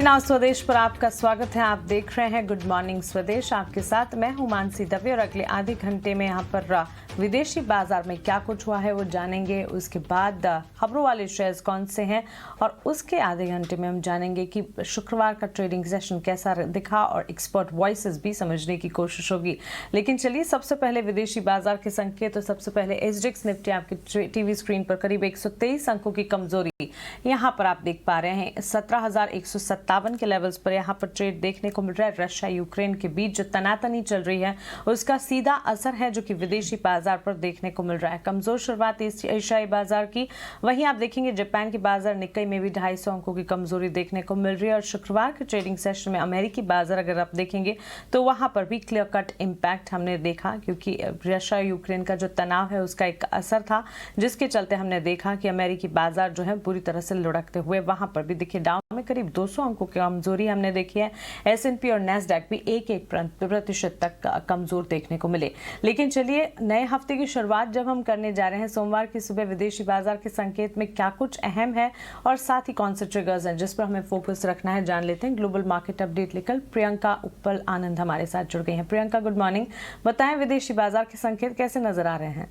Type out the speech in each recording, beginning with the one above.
Now स्वदेश पर आपका स्वागत है। आप देख रहे हैं गुड मॉर्निंग स्वदेश। आपके साथ मैं हूं मानसी दवे और अगले आधे घंटे में यहां पर विदेशी बाजार में क्या कुछ हुआ है वो जानेंगे। उसके बाद खबरों वाले शेयर्स कौन से हैं और उसके आधे घंटे में हम जानेंगे कि शुक्रवार का ट्रेडिंग सेशन कैसा दिखा और एक्सपर्ट वॉइसेस भी समझने की कोशिश होगी। लेकिन चलिए सबसे पहले विदेशी बाजार के संकेत। तो सबसे पहले एसजीएक्स निफ्टी आपके टीवी स्क्रीन पर करीब 123 अंकों की कमजोरी यहाँ पर आप देख पा रहे हैं। 17,157 के लेवल्स पर यहाँ पर ट्रेड देखने को मिल रहा है। रशिया यूक्रेन के बीच जो तनातनी चल रही है उसका सीधा असर है जो कि विदेशी बाजार पर देखने को मिल रहा है। कमजोर शुरुआत एशियाई बाजार की। वहीं आप देखेंगे जापान के बाजार निक्केई में भी 250 अंकों की कमजोरी देखने को मिल रही है। और शुक्रवार के ट्रेडिंग सेशन में अमेरिकी बाजार अगर आप देखेंगे तो वहां पर भी क्लियर कट इम्पैक्ट हमने देखा, क्योंकि रशिया यूक्रेन का जो तनाव है उसका एक असर था, जिसके चलते हमने देखा कि अमेरिकी बाजार जो है पूरी तरह से लुढ़कते हुए वहां पर भी दिखे। डाउन में करीब 200 अंकों की कमजोरी हमने देखी है। एस&पी और नैस्डैक भी 1% तक कमजोर देखने को मिले। लेकिन चलिए नए हफ्ते की शुरुआत जब हम करने जा रहे हैं, सोमवार की सुबह विदेशी बाजार के संकेत में क्या कुछ अहम है और साथ ही कौन से ट्रिगर्स हैं जिस पर हमें फोकस रखना है, जान लेते हैं। ग्लोबल मार्केट अपडेट लेकर प्रियंका उपल आनंद हमारे साथ जुड़ गई हैं। Priyanka good morning. बताएं विदेशी बाजार के संकेत कैसे नजर आ रहे हैं?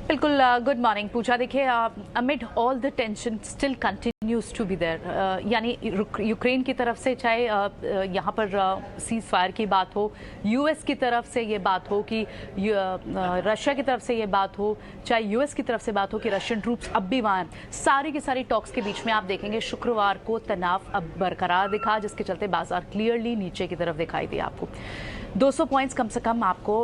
बिल्कुल गुड मॉर्निंग पूजा। देखिए amid all the tension still continues to be there, यानी यूक्रेन की तरफ से चाहे यहाँ पर सीज फायर की बात हो, यूएस की तरफ से ये बात हो कि रशिया की तरफ से ये बात हो, चाहे यूएस की तरफ से बात हो कि रशियन ट्रूप्स अब भी वहाँ हैं, सारी की सारी टॉक्स के बीच में आप देखेंगे शुक्रवार को तनाव अब बरकरार दिखा, जिसके चलते बाजार क्लियरली नीचे की तरफ दिखाई दिया। आपको 200 पॉइंट्स कम से कम आपको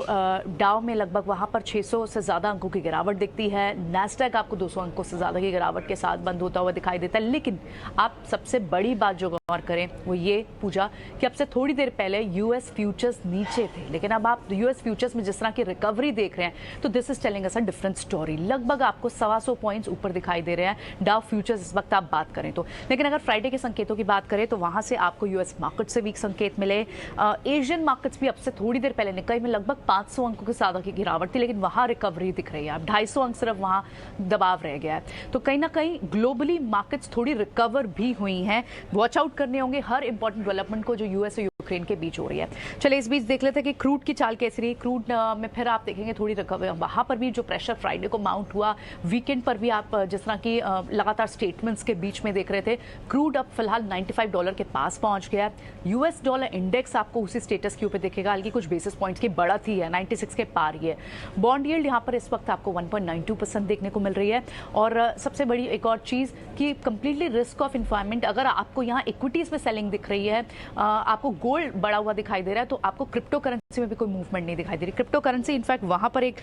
डाउ में लगभग वहाँ पर 600 से ज़्यादा अंकों की गिरावट दिखती है। नैस्डैक आपको 200 अंकों से ज़्यादा की गिरावट के साथ बंद होता हुआ दिखाई देता है। लेकिन आप सबसे बड़ी बात जो गौर करें वो ये पूजा कि अब से थोड़ी देर पहले यूएस फ्यूचर्स नीचे थे, लेकिन अब आप यूएस फ्यूचर्स में जिस तरह की रिकवरी देख रहे हैं तो this is telling us a different story. लगभग आपको 125 पॉइंट्स ऊपर दिखाई दे रहे हैं डाउ फ्यूचर्स इस वक्त आप बात करें तो। लेकिन अगर फ्राइडे के संकेतों की बात करें तो वहाँ से आपको यूएस मार्केट से वीक संकेत मिले। एशियन मार्केट्स भी अब से थोड़ी देर पहले निकाय में लगभग 500 अंकों के साथ की गिरावट थी, लेकिन वहां रिकवरी दिख रही है। अब 250 अंक सिर्फ वहां दबाव रह गया है। तो कहीं ना कहीं ग्लोबली मार्केट्स थोड़ी रिकवर भी हुई हैं। वॉच आउट करने होंगे हर इंपॉर्टेंट डेवलपमेंट को जो यूएस और यूक्रेन के बीच हो रही है। चलिए इस बीच देख लेते हैं कि क्रूड की चाल कैसी रही। क्रूड में फिर आप देखेंगे थोड़ी रिकवर, वहां पर भी जो प्रेशर फ्राइडे को माउंट हुआ, वीकेंड पर भी आप जिस तरह की लगातार स्टेटमेंट्स के बीच में देख रहे थे। क्रूड अब फिलहाल $95 के पास पहुंच गया। यूएस डॉलर इंडेक्स आपको उसी स्टेटस के ऊपर दिखेगा, हल्की कुछ बेसिस पॉइंट्स की बढ़त ही है, 96 के पार ही है। बॉन्ड यील्ड यहाँ पर इस वक्त आपको 1.92% देखने को मिल रही है। और सबसे बड़ी एक और चीज कि कंप्लीटली रिस्क ऑफ इन्वायरमेंट, अगर आपको यहाँ इक्विटीज में सेलिंग दिख रही है, आपको गोल्ड बढ़ा हुआ दिखाई दे रहा है, तो आपको क्रिप्टो करेंसी में भी कोई मूवमेंट नहीं दिखाई दे रही। क्रिप्टो करेंसी इनफैक्ट वहां पर एक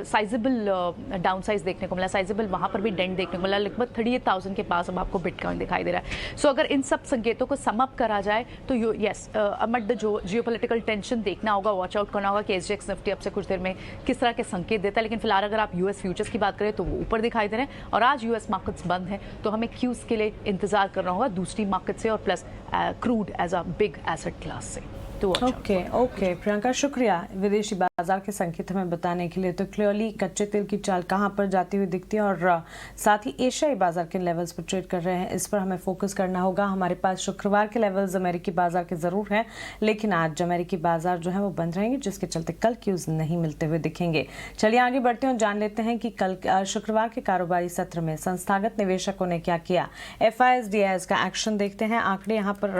साइजेबल डाउन साइज देखने को मिला, साइजेबल वहां पर भी डेंट देखने को मिला। लगभग 38,000 के पास अब आपको बिटकॉइन दिखाई दे रहा है। सो अगर इन सब संकेतों को सम अप करा जाए तो यस अमट द जो जियोपॉलिटिकल टेंशन देखना होगा, वॉच आउट करना होगा कि एसजीएक्स निफ्टी अब से कुछ देर में किस तरह के संकेत देता है। लेकिन फिलहाल अगर आप यूएस फ्यूचर्स की बात करें तो वो ऊपर दिखाई दे रहे हैं और आज यूएस मार्केट्स बंद है, तो हमें क्यूज के लिए इंतजार करना होगा दूसरी मार्केट से और plus crude as a big asset class से। ओके प्रियंका, शुक्रिया विदेशी बाजार के संकेत हमें बताने के लिए। तो क्लियरली कच्चे तेल की चाल कहां पर जाती हुई दिखती है और साथ ही एशियाई बाजार के लेवल्स पर ट्रेड कर रहे हैं, इस पर हमें फोकस करना होगा। हमारे पास शुक्रवार के लेवल्स अमेरिकी बाजार के जरूर हैं, लेकिन आज अमेरिकी बाजार जो है वो बंद रहेंगे, जिसके चलते कल क्यूज नहीं मिलते हुए दिखेंगे। चलिए आगे बढ़ते हैं और जान लेते हैं कि कल शुक्रवार के कारोबारी सत्र में संस्थागत निवेशकों ने क्या किया। FIS-DIS का एक्शन देखते हैं। आंकड़े यहाँ पर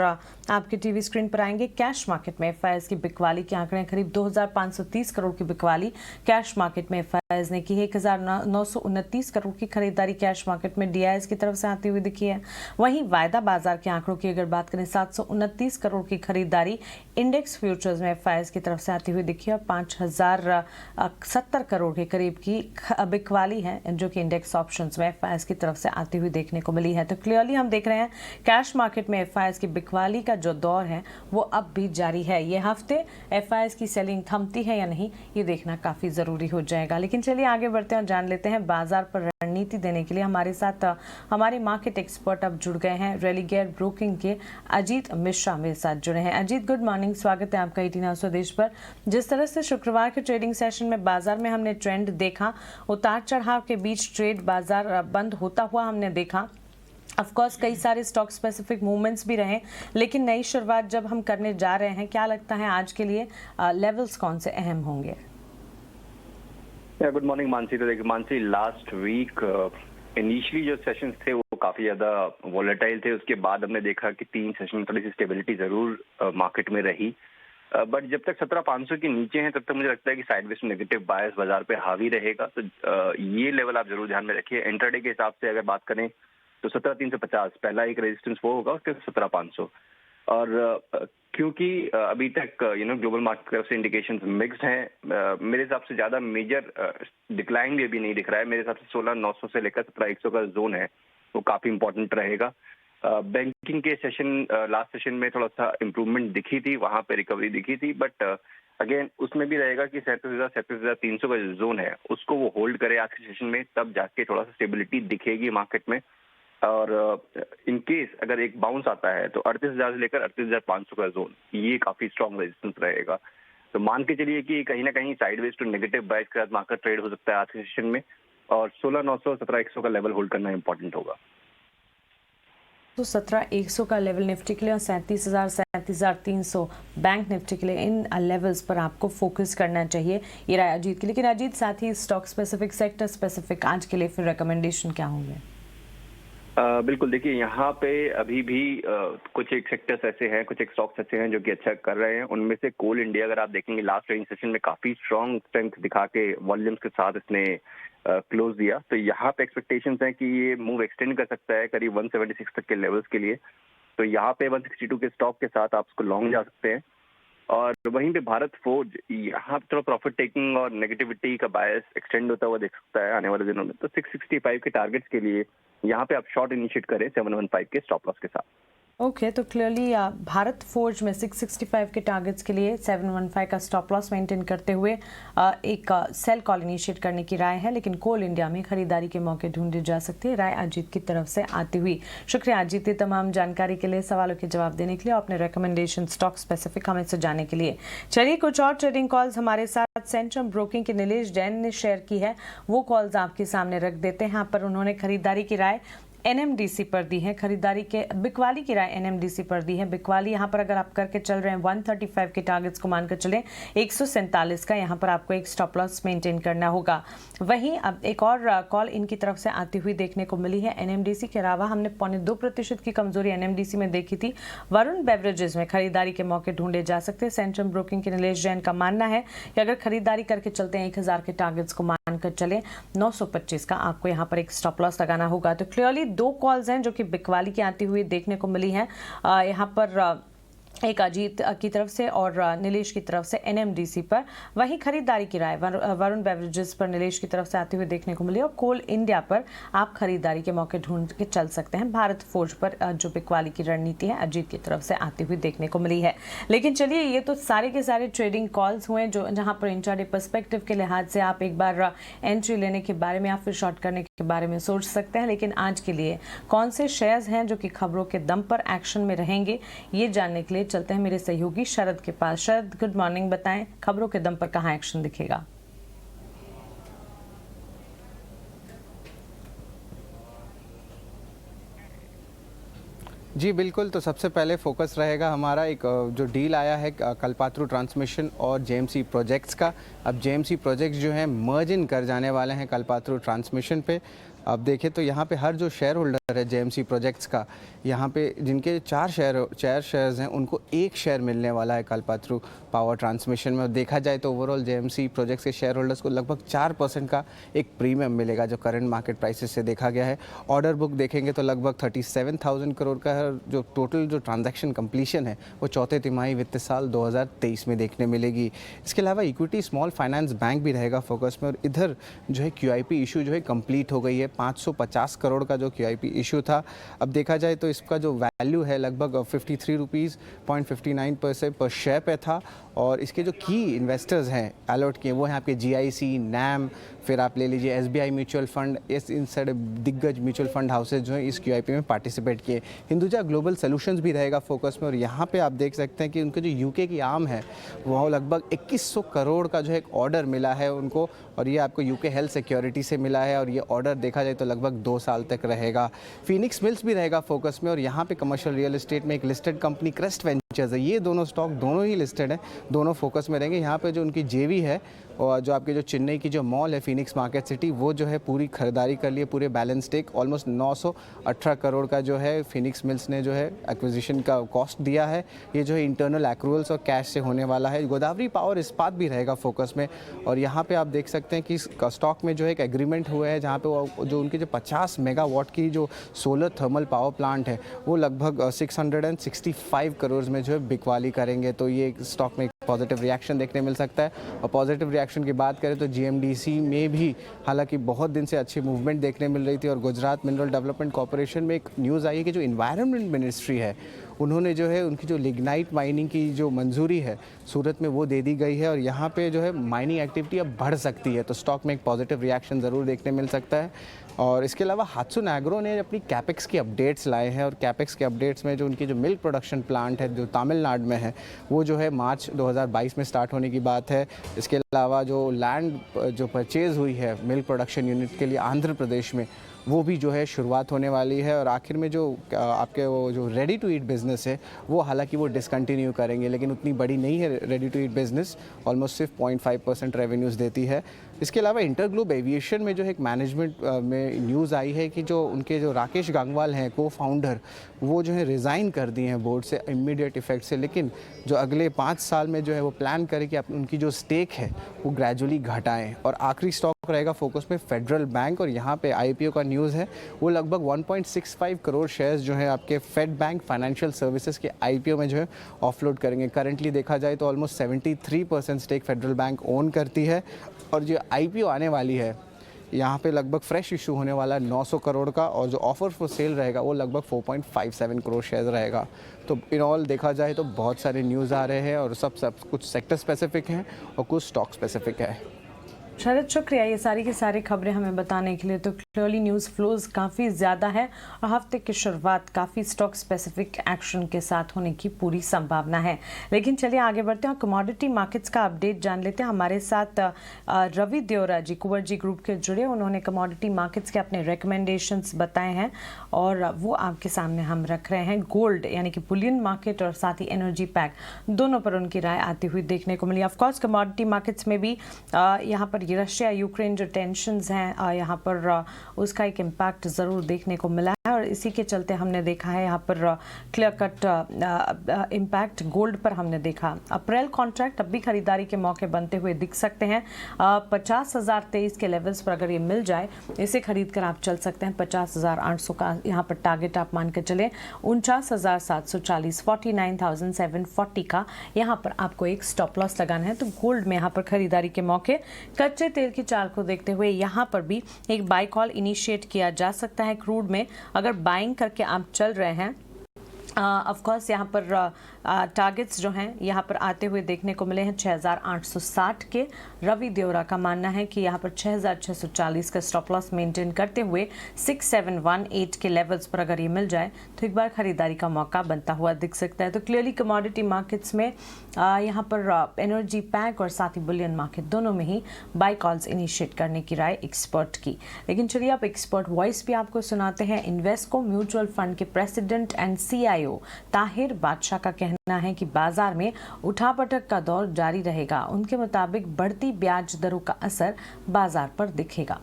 आपके टीवी स्क्रीन पर आएंगे। कैश मार्केट में FIS की बिकवाली के आंकड़े करीब 2,530 करोड़ की बिकवाली कैश मार्केट में FIS ने की है। 1,929 करोड़ की खरीदारी कैश मार्केट में DIS की तरफ से आती हुई दिखी है। वहीं वायदा बाजार के आंकड़ों की अगर बात करें, 729 करोड़ की खरीदारी इंडेक्स फ्यूचर्स में FIS की तरफ से आती हुई दिखी है और 5,070 करोड़ के करीब की बिकवाली है जो कि इंडेक्स ऑप्शंस में FIS की तरफ से आती हुई देखने को मिली है। तो क्लियरली हम देख रहे हैं कैश मार्केट में FIS की बिकवाली का जो दौर है वो अब भी जारी है ये हफ्ते एफआईआईज़ की सेलिंग थमती है या नहीं, ये देखना काफ़ी ज़रूरी हो जाएगा। लेकिन चलिए आगे बढ़ते हैं और जान लेते हैं बाजार पर रणनीति देने के लिए हमारे साथ हमारे मार्केट एक्सपर्ट अब जुड़ गए हैं। रेलिगेयर ब्रोकिंग के अजीत मिश्रा मेरे साथ जुड़े हैं। अजीत, गुड मॉर्निंग, स्वागत है आपका 18 स्वदेश पर। जिस तरह से शुक्रवार के ट्रेडिंग सेशन में बाजार में हमने ट्रेंड देखा, उतार चढ़ाव के बीच ट्रेड बाजार बंद होता हुआ हमने देखा। ऑफ कोर्स कई सारे स्टॉक स्पेसिफिक मूवमेंट्स भी रहे, लेकिन नई शुरुआत जब हम करने जा रहे हैं, क्या लगता है आज के लिए लेवल्स कौन से अहम होंगे? Good morning Mansi. तो देखिए मानसी, लास्ट वीक इनिशियली जो सेशंस थे वो काफी ज्यादा वोलेटाइल थे। उसके बाद हमने देखा कि 3 सेशन में थोड़ी सी स्टेबिलिटी जरूर मार्केट में रही, बट जब तक 17,500 के नीचे हैं तब तक मुझे लगता है कि साइडवेज नेगेटिव बायस बाजार पे हावी रहेगा। तो ये लेवल आप जरूर ध्यान में रखिए। इंट्राडे के हिसाब से अगर बात करें तो 17,350 पहला एक रेजिस्टेंस वो होगा, उसके 17,500। और क्योंकि अभी तक ग्लोबल मार्केट की तरफ से इंडिकेशंस मिक्स्ड हैं, मेरे हिसाब से ज्यादा मेजर डिक्लाइन भी अभी नहीं दिख रहा है। मेरे हिसाब से 16,900 से लेकर 17,100 का जोन है वो काफी इंपॉर्टेंट रहेगा। बैंकिंग के सेशन लास्ट सेशन में थोड़ा सा इम्प्रूवमेंट दिखी थी, वहां पे रिकवरी दिखी थी, बट अगेन उसमें भी रहेगा कि 37,300 का जोन है उसको वो होल्ड करे आज के सेशन में, तब जाके थोड़ा सा स्टेबिलिटी दिखेगी मार्केट में। और इन केस अगर एक बाउंस आता है तो 38,000 से लेकर 38,500 का जोन ये काफी स्ट्रॉन्ग रेजिस्टेंस रहेगा। तो मान के चलिए कि कहीं ना कहीं साइडवेज टू नेगेटिव बाइस के साथ मार्केट ट्रेड हो सकता है आज के सेशन में, और 16,900 17,100 का लेवल होल्ड करना इंपॉर्टेंट होगा। तो 17,100 का लेवल निफ्टी के लिए और 37,000 37,300 बैंक निफ्टी के लिए, इन लेवल्स पर आपको फोकस करना चाहिए, ये राय अजीत की। लेकिन अजीत, साथ ही स्टॉक स्पेसिफिक, सेक्टर स्पेसिफिक आज के लिए फिर रिकमेंडेशन क्या होंगे? बिल्कुल, देखिए यहाँ पे अभी भी कुछ एक सेक्टर्स ऐसे हैं, कुछ एक स्टॉक्स ऐसे हैं जो कि अच्छा कर रहे हैं। उनमें से कोल इंडिया, अगर आप देखेंगे लास्ट ट्रेडिंग सेशन में काफी स्ट्रॉन्ग स्ट्रेंथ दिखा के वॉल्यूम्स के साथ इसने क्लोज दिया। तो यहाँ पे एक्सपेक्टेशंस हैं कि ये मूव एक्सटेंड कर सकता है करीब 176 तक के लेवल्स के लिए। तो यहाँ पे 162 के स्टॉक के साथ आप उसको लॉन्ग जा सकते हैं। और वहीं पे भारत फोर्ज, यहाँ थोड़ा प्रॉफिट टेकिंग और नेगेटिविटी का बायस एक्सटेंड होता हुआ देख सकता है आने वाले दिनों में। तो 665 के टारगेट्स के लिए यहाँ पे आप शॉर्ट इनिशिएट करें 715 के स्टॉप लॉस के साथ। ओके, तो क्लियरली भारत फोर्ज में 665 के टारगेट्स के लिए 715 का स्टॉप लॉस मेंटेन करते हुए एक सेल कॉल इनिशिएट करने की राय है। लेकिन कोल इंडिया में खरीदारी के मौके ढूंढे जा सकते हैं, राय अजीत की तरफ से आती हुई। शुक्रिया अजीत, तमाम जानकारी के लिए, सवालों के जवाब देने के लिए, अपने रिकमेंडेशन स्टॉक स्पेसिफिक हमें से जाने के लिए। चलिए कुछ और ट्रेडिंग कॉल्स हमारे साथ सेंट्रम ब्रोकिंग के नीलेश जैन ने शेयर की है, वो कॉल्स आपके सामने रख देते हैं। यहाँ पर उन्होंने खरीदारी की राय एनएमडीसी पर दी है, खरीदारी के बिकवाली की राय एनएमडीसी पर दी है। बिकवाली यहाँ पर अगर आप करके चल रहे हैं 135 के टारगेट्स को मानकर चले, 147 का यहाँ पर आपको एक स्टॉप लॉस मेंटेन करना होगा। वहीं अब एक और कॉल इनकी तरफ से आती हुई देखने को मिली है। एनएमडीसी के अलावा हमने 0.2% की कमजोरी एनएमडीसी में देखी थी। वरुण बेवरेजेस में खरीदारी के मौके ढूंढे जा सकते हैं। सेंट्रम ब्रोकिंग के नीलेश जैन का मानना है कि अगर खरीदारी करके चलते हैं 1,000 के टारगेट्स को मानकर चले, 925 का आपको यहाँ पर एक स्टॉप लॉस लगाना होगा। तो क्लियरली 2 कॉल्स हैं जो कि बिकवाली की आती हुई देखने को मिली है। यहाँ पर एक अजीत की तरफ से और नीलेश की तरफ से एनएमडीसी पर। वहीं खरीदारी की राय वरुण बेवरेजेस पर नीलेश की तरफ से आती हुई देखने को मिली, और कोल इंडिया पर आप खरीदारी के मौके ढूंढ के चल सकते हैं। भारत फोर्ज पर जो बिकवाली की रणनीति है अजीत की तरफ से आती हुई देखने को मिली है। लेकिन चलिए, ये तो सारे के सारे ट्रेडिंग कॉल्स हुए जो जहां पर इंट्राडे पर्सपेक्टिव के लिहाज से आप एक बार एंट्री लेने के बारे में या फिर शॉर्ट करने के बारे में सोच सकते हैं। लेकिन आज के लिए कौन से शेयर्स हैं जो कि खबरों के दम पर एक्शन में रहेंगे, ये जानने के लिए चलते हैं मेरे सहयोगी शरद के पास। शरद, गुड मॉर्निंग, बताएं खबरों के दम पर कहां एक्शन दिखेगा? जी बिल्कुल, तो सबसे पहले फोकस रहेगा हमारा एक जो डील आया है कल्पात्रु ट्रांसमिशन और जेएमसी प्रोजेक्ट्स का। अब जेएमसी प्रोजेक्ट्स जो हैं मर्ज इन कर जाने वाले हैं कल्पात्रु ट्रांसमिशन पे। अब देखें तो यहाँ पे हर जो शेयर होल्डर है जेएमसी प्रोजेक्ट्स का, यहाँ पे जिनके 4 शेयर्स हैं उनको 1 शेयर मिलने वाला है कल्पात्रु पावर ट्रांसमिशन में। और देखा जाए तो ओवरऑल जेएमसी प्रोजेक्ट्स के शेयर होल्डर्स को लगभग 4% का एक प्रीमियम मिलेगा जो करंट मार्केट प्राइसेस से देखा गया है। ऑर्डर बुक देखेंगे तो लगभग 37,000 करोड़ का है। जो टोटल जो ट्रांजैक्शन कंप्लीशन है वो चौथे तिमाही वित्त साल 2023 में देखने मिलेगी। इसके अलावा इक्विटी स्मॉल फाइनेंस बैंक भी रहेगा फोकस में। और इधर जो है QIP इशू जो है कंप्लीट हो गई है 550 करोड़ का जो QIP इशू था, अब देखा जाए तो इसका जो वैल्यू है लगभग 53 रुपीज़ 0.59 पर शेयर पे था। और इसके जो की इन्वेस्टर्स हैं अलॉट किए वो हैं आपके GIC, NAM, फिर आप ले लीजिए SBI म्यूचुअल फंड, इस इन सारे दिग्गज म्यूचुअल फंड हाउसेज जो हैं इस QIP में पार्टिसिपेट किए। हिंदुजा ग्लोबल सॉल्यूशंस भी रहेगा फोकस में, और यहाँ पे आप देख सकते हैं कि उनके जो UK की आर्म है वो लगभग 2100 करोड़ का जो है एक ऑर्डर मिला है उनको, और ये आपको UK हेल्थ सिक्योरिटी से मिला है, और ये ऑर्डर देखा जाए तो लगभग 2 साल तक रहेगा। फिनिक्स मिल्स भी रहेगा फोकस में, और यहाँ पे कमर्शियल रियल एस्टेट में एक लिस्टेड कंपनी क्रेस्ट वेंचर्स है, ये दोनों स्टॉक दोनों ही लिस्टेड हैं, दोनों फोकस में रहेंगे। यहाँ पे जो उनकी JV है और जो आपके जो चेन्नई की जो मॉल है फिनिक्स मार्केट सिटी, वो जो है पूरी खरीदारी कर लिए, पूरे बैलेंस स्टेक ऑलमोस्ट 918 करोड़ का जो है फिनिक्स मिल्स ने जो है एक्विजिशन का कॉस्ट दिया है। ये जो है इंटरनल एक्रूवल्स और कैश से होने वाला है। गोदावरी पावर इस्पात भी रहेगा फोकस में, और यहाँ पे आप देख सकते हैं कि स्टॉक में जो है एक एग्रीमेंट हुआ है जहाँ पे वो जो उनके जो 50 मेगावाट की जो सोलर थर्मल पावर प्लांट है वो लगभग 665 करोड़ में जो है बिकवाली करेंगे। तो ये स्टॉक में पॉजिटिव रिएक्शन देखने मिल सकता है। और पॉजिटिव रिएक्शन की बात करें तो GMDC में भी हालांकि बहुत दिन से अच्छी मूवमेंट देखने मिल रही थी, और गुजरात मिनरल डेवलपमेंट कॉर्पोरेशन में एक न्यूज़ आई है कि जो इन्वायरमेंट मिनिस्ट्री है उन्होंने जो है उनकी जो लिग्नाइट माइनिंग की जो मंजूरी है सूरत में वो दे दी गई है, और यहाँ पे जो है माइनिंग एक्टिविटी अब बढ़ सकती है, तो स्टॉक में एक पॉजिटिव रिएक्शन ज़रूर देखने मिल सकता है। और इसके अलावा हात्सुन एग्रो ने अपनी कैपेक्स की अपडेट्स लाए हैं, और कैपेक्स के अपडेट्स में जो उनकी जो मिल्क प्रोडक्शन प्लांट है जो तमिलनाडु में है वो जो है मार्च 2022 में स्टार्ट होने की बात है। इसके अलावा जो लैंड जो परचेज़ हुई है मिल्क प्रोडक्शन यूनिट के लिए आंध्र प्रदेश में, वो भी जो है शुरुआत होने वाली है। और आखिर में जो आपके वो जो रेडी टू ईट बिज़नेस है वो हालांकि वो डिसकंटिन्यू करेंगे, लेकिन उतनी बड़ी नहीं है ready to eat business, almost सिर्फ 0.5% रेवेन्यूज़ देती है। इसके अलावा इंटरग्लोब एविएशन में जो एक मैनेजमेंट में न्यूज़ आई है कि जो उनके जो राकेश गंगवाल हैं को फाउंडर, वो जो है रिज़ाइन कर दिए हैं बोर्ड से इमीडिएट इफेक्ट से, लेकिन जो अगले 5 साल में जो है वो प्लान करें कि उनकी जो स्टेक है वो ग्रेजुअली घटाएं। और आखिरी स्टॉक रहेगा फोकस में फेडरल बैंक, और यहाँ पे IPO का न्यूज़ है वो लगभग 1.65 करोड़ शेयर्स जो है आपके फेड बैंक फाइनेंशियल सर्विसेज के IPO में जो है ऑफलोड करेंगे। करंटली देखा जाए तो almost 73% stake federal bank own करती है, और जो IPO आने वाली है यहाँ पे लगभग फ्रेश इशू होने वाला है 900 करोड़ का, और जो ऑफर फॉर सेल रहेगा वो लगभग 4.57 करोड़ शेयर रहेगा। तो इन ऑल देखा जाए तो बहुत सारे न्यूज़ आ रहे हैं, और सब कुछ सेक्टर स्पेसिफिक हैं और कुछ स्टॉक स्पेसिफिक है। शरद, शुक्रिया ये सारी की सारी खबरें हमें बताने के लिए। तो क्लियरली न्यूज़ फ्लोज काफ़ी ज़्यादा है, और हफ्ते की शुरुआत काफ़ी स्टॉक स्पेसिफिक एक्शन के साथ होने की पूरी संभावना है। लेकिन चलिए आगे बढ़ते हैं, कमोडिटी मार्केट्स का अपडेट जान लेते हैं। हमारे साथ रवि देओरा जी कुंवर जी ग्रुप के जुड़े, उन्होंने कमोडिटी मार्केट्स के अपने रिकमेंडेशंस बताए हैं, और वो आपके सामने हम रख रहे हैं। गोल्ड यानी कि बुलियन मार्केट और साथ ही एनर्जी पैक, दोनों पर उनकी राय आती हुई देखने को मिली। ऑफकोर्स कमोडिटी मार्केट्स में भी यहाँ पर ये रशिया यूक्रेन जो टेंशन्स हैं यहाँ पर उसका एक इम्पैक्ट ज़रूर देखने को मिला है, और इसी के चलते हमने देखा है यहाँ पर क्लियर कट इम्पैक्ट गोल्ड पर हमने देखा। अप्रैल कॉन्ट्रैक्ट अब भी खरीदारी के मौके बनते हुए दिख सकते हैं। 50,023 के लेवल्स पर अगर ये मिल जाए, इसे खरीद कर आप चल सकते हैं। 50,800 का यहाँ पर टारगेट आप मान के चले। 49,740 49,740 का यहाँ पर आपको एक स्टॉप लॉस लगाना है। तो गोल्ड में यहाँ पर खरीदारी के मौके, कच्चे तेल की चाल को देखते हुए यहाँ पर भी एक बाय कॉल इनिशिएट किया जा सकता है। क्रूड में अगर बाइंग करके आप चल रहे हैं, ऑफ कोर्स यहाँ पर टारगेट्स जो हैं यहाँ पर आते हुए देखने को मिले हैं 6,860 के। रवि देओरा का मानना है कि यहाँ पर 6,640 का स्टॉप लॉस मेंटेन करते हुए 6,718 के लेवल्स पर अगर ये मिल जाए तो एक बार खरीदारी का मौका बनता हुआ दिख सकता है। तो क्लियरली कमोडिटी मार्केट्स में यहाँ पर एनर्जी पैक और साथ ही बुलियन मार्केट दोनों में ही बाय कॉल्स इनिशिएट करने की राय एक्सपर्ट की। लेकिन चलिए आप एक्सपर्ट वॉइस भी आपको सुनाते हैं। इन्वेस्को म्यूचुअल फंड के प्रेसिडेंट एंड CIO ताहिर बादशाह का कहना है कि बाजार में उठापटक का दौर जारी रहेगा। उनके मुताबिक बढ़ती ब्याज दरों का असर बाजार पर दिखेगा।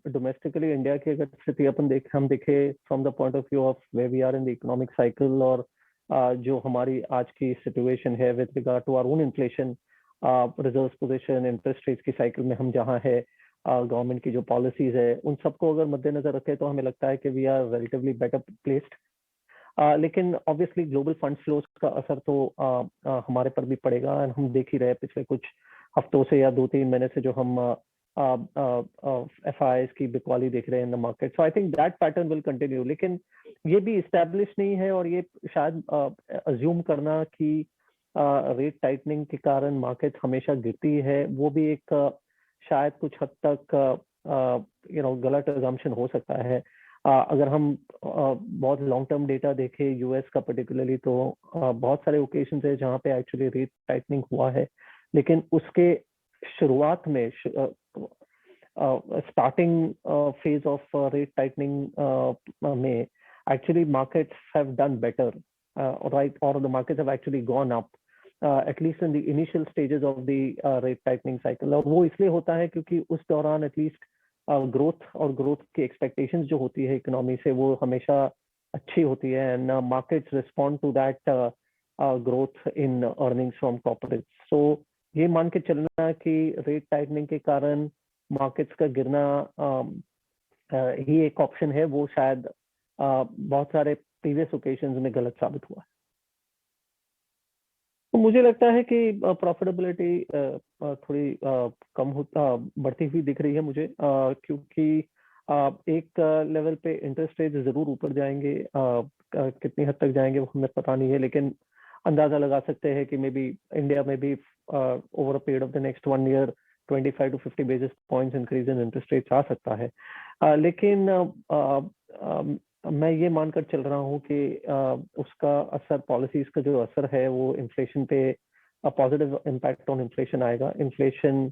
डोमेस्टिकली इंडिया की अगर स्थिति हम देखे from the point of view of way we are in the economic cycle, और जो हमारी आज की सिचुएशन है with regard to our own inflation, reserve position, interest rates की साइकिल में हम जहां है, गवर्नमेंट की जो पॉलिसीज है, उन सबको अगर मद्देनजर रखें तो हमें लगता है कि we are relatively better placed. लेकिन ऑब्वियसली ग्लोबल फंड फ्लोज का असर तो हमारे पर भी पड़ेगा। हम देख ही रहे पिछले कुछ हफ्तों से या 2-3 महीने से जो हम FIs की बिकवाली देख रहे हैं in the market. So I think that pattern will continue. लेकिन ये भी इस्टेब्लिश नहीं है और ये शायद अज्यूम करना कि रेट टाइटनिंग के कारण मार्केट हमेशा गिरती है, वो भी एक शायद कुछ हद तक गलत अजम्पशन हो सकता है. अगर हम बहुत लॉन्ग टर्म डेटा देखें यूएस का पर्टिकुलरली, तो बहुत सारे ओकेजन्स है जहाँ पे एक्चुअली रेट टाइटनिंग हुआ है, लेकिन उसके शुरुआत में starting phase of rate tightening में actually markets have done better, right, or the markets have actually gone up, at least in the initial stages of the rate tightening cycle. और वो इसलिए होता है क्योंकि उस दौरान एटलीस्ट ग्रोथ की एक्सपेक्टेशंस जो होती है इकोनॉमी से वो हमेशा अच्छी होती है, and markets respond to that growth in earnings from corporates. So ये मान के चलना कि रेट टाइटनिंग के कारण मार्केट्स का गिरना ही एक ऑप्शन है, वो शायद बहुत सारे प्रीवियस ओकेजन्स में गलत साबित हुआ है. तो मुझे लगता है कि प्रॉफिटेबिलिटी थोड़ी कम बढ़ती हुई दिख रही है मुझे, क्योंकि एक लेवल पे इंटरेस्ट रेट जरूर ऊपर जाएंगे. कितनी हद तक जाएंगे वो हमें पता नहीं है, लेकिन अंदाजा लगा सकते हैं कि मे बी इंडिया में भी over a period of the next 1 year 25 to 50 basis points increase in interest rate आ सकता है. लेकिन मैं ये मानकर चल रहा हूँ कि उसका असर, पॉलिसीज का जो असर है वो इन्फ्लेशन पे पॉजिटिव इम्पैक्ट ऑन इन्फ्लेशन आएगा. इन्फ्लेशन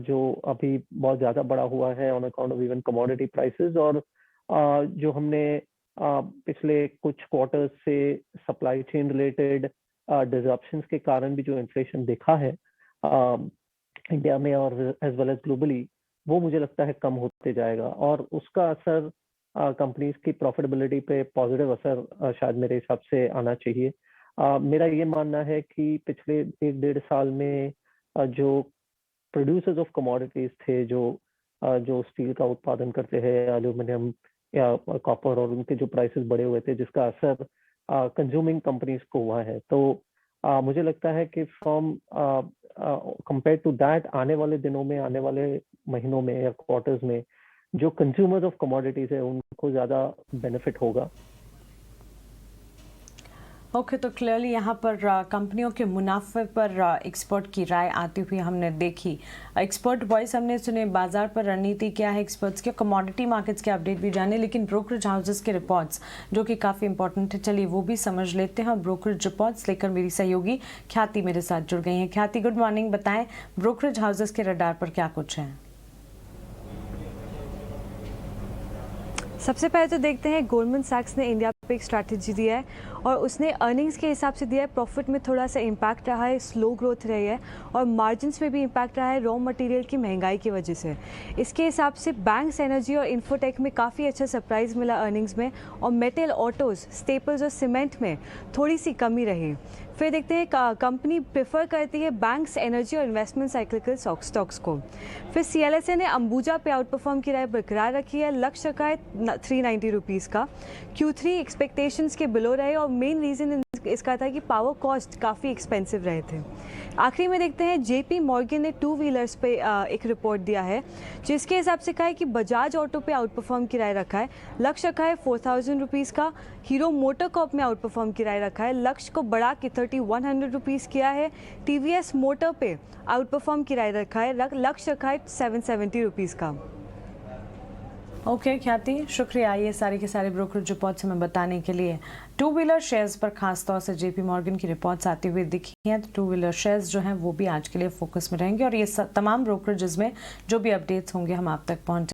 जो अभी बहुत ज़्यादा बढ़ा हुआ है on account of even commodity prices, और जो हमने पिछले कुछ क्वार्टर्स से सप्लाई चेन रिलेटेड डिसरप्शंस के कारण भी जो इन्फ्लेशन देखा है इंडिया में और एज वेल एज ग्लोबली, वो मुझे लगता है कम होते जाएगा, और उसका असर कंपनीज की प्रॉफिटेबिलिटी पे पॉजिटिव असर शायद मेरे हिसाब से आना चाहिए. मेरा ये मानना है कि पिछले 1-1.5 साल में जो प्रोड्यूसर्स ऑफ कमोडिटीज थे, जो स्टील का उत्पादन करते हैं, एल्यूमिनियम या कॉपर, और उनके जो प्राइसेस बढ़े हुए थे जिसका असर कंज्यूमिंग कंपनीज को हुआ है. तो मुझे लगता है कि फ्रॉम कंपेयर टू दैट आने वाले दिनों में, आने वाले महीनों में या क्वार्टर्स में जो कंज्यूमर्स ऑफ कमोडिटीज है उनको ज्यादा बेनिफिट होगा. ओके, तो क्लियरली यहाँ पर कंपनियों के मुनाफे पर एक्सपर्ट की राय आती हुई हमने देखी. एक्सपर्ट वॉइस हमने सुने, बाजार पर रणनीति क्या है एक्सपर्ट्स के, कमोडिटी मार्केट्स के अपडेट भी जाने, लेकिन ब्रोकरेज हाउसेस के रिपोर्ट्स जो कि काफ़ी इंपॉर्टेंट है, चलिए वो भी समझ लेते हैं. और ब्रोकरेज रिपोर्ट्स लेकर मेरी सहयोगी ख्याति मेरे साथ जुड़ गई हैं. ख्याति, गुड मॉर्निंग. बताएं ब्रोकरेज हाउसेस के रडार पर क्या कुछ है. सबसे पहले तो देखते हैं गोल्डमैन सैक्स ने इंडिया पे एक स्ट्रैटेजी दिया है और उसने अर्निंग्स के हिसाब से दिया है. प्रॉफिट में थोड़ा सा इम्पैक्ट रहा है, स्लो ग्रोथ रही है, और मार्जिन्स में भी इम्पैक्ट रहा है रॉ मटेरियल की महंगाई की वजह से. इसके हिसाब से बैंक्स, एनर्जी और इन्फोटेक में काफ़ी अच्छा सरप्राइज मिला अर्निंग्स में, और मेटल, ऑटोज़, स्टेपल्स और सीमेंट में थोड़ी सी कमी रही. फिर देखते हैं कंपनी प्रेफर करती है बैंक्स, एनर्जी और इन्वेस्टमेंट साइक्लिकल स्टॉक्स को. फिर CLSA ने अंबुजा पे आउट परफॉर्म की राय बरकरार रखी है. लक्ष्य रखा है 390 रुपीज़ का. Q3 एक्सपेक्टेशंस के बिलो रहे, और मेन रीज़न इसका था कि पावर कॉस्ट काफ़ी एक्सपेंसिव रहे थे. आखिरी में देखते हैं JP मॉर्गन ने 2 व्हीलर्स पे एक रिपोर्ट दिया है, जिसके हिसाब से कहा है कि बजाज ऑटो पे आउट परफॉर्म की राय रखा है. लक्ष्य रखा है 4000 रुपीज़ का. हीरो मोटर कॉर्प में आउट परफॉर्म की राय रखा है. लक्ष्य को बढ़ा के 3100 रुपीज़ किया है. TVS मोटर पे आउट परफॉर्म की राय रखा है. लक्ष्य रखा है 770 रुपीज़ का. ओके ख्याति, शुक्रिया ये सारे के सारे ब्रोकरेज रिपोर्ट्स हमें बताने के लिए. 2 व्हीलर शेयर्स पर खासतौर से JP मॉर्गन की रिपोर्ट्स आती हुई दिखी हैं, तो 2 व्हीलर शेयर्स जो हैं वो भी आज के लिए फोकस में रहेंगे, और ये तमाम ब्रोकरेजेस में जो भी अपडेट्स होंगे हम आप तक पहुंच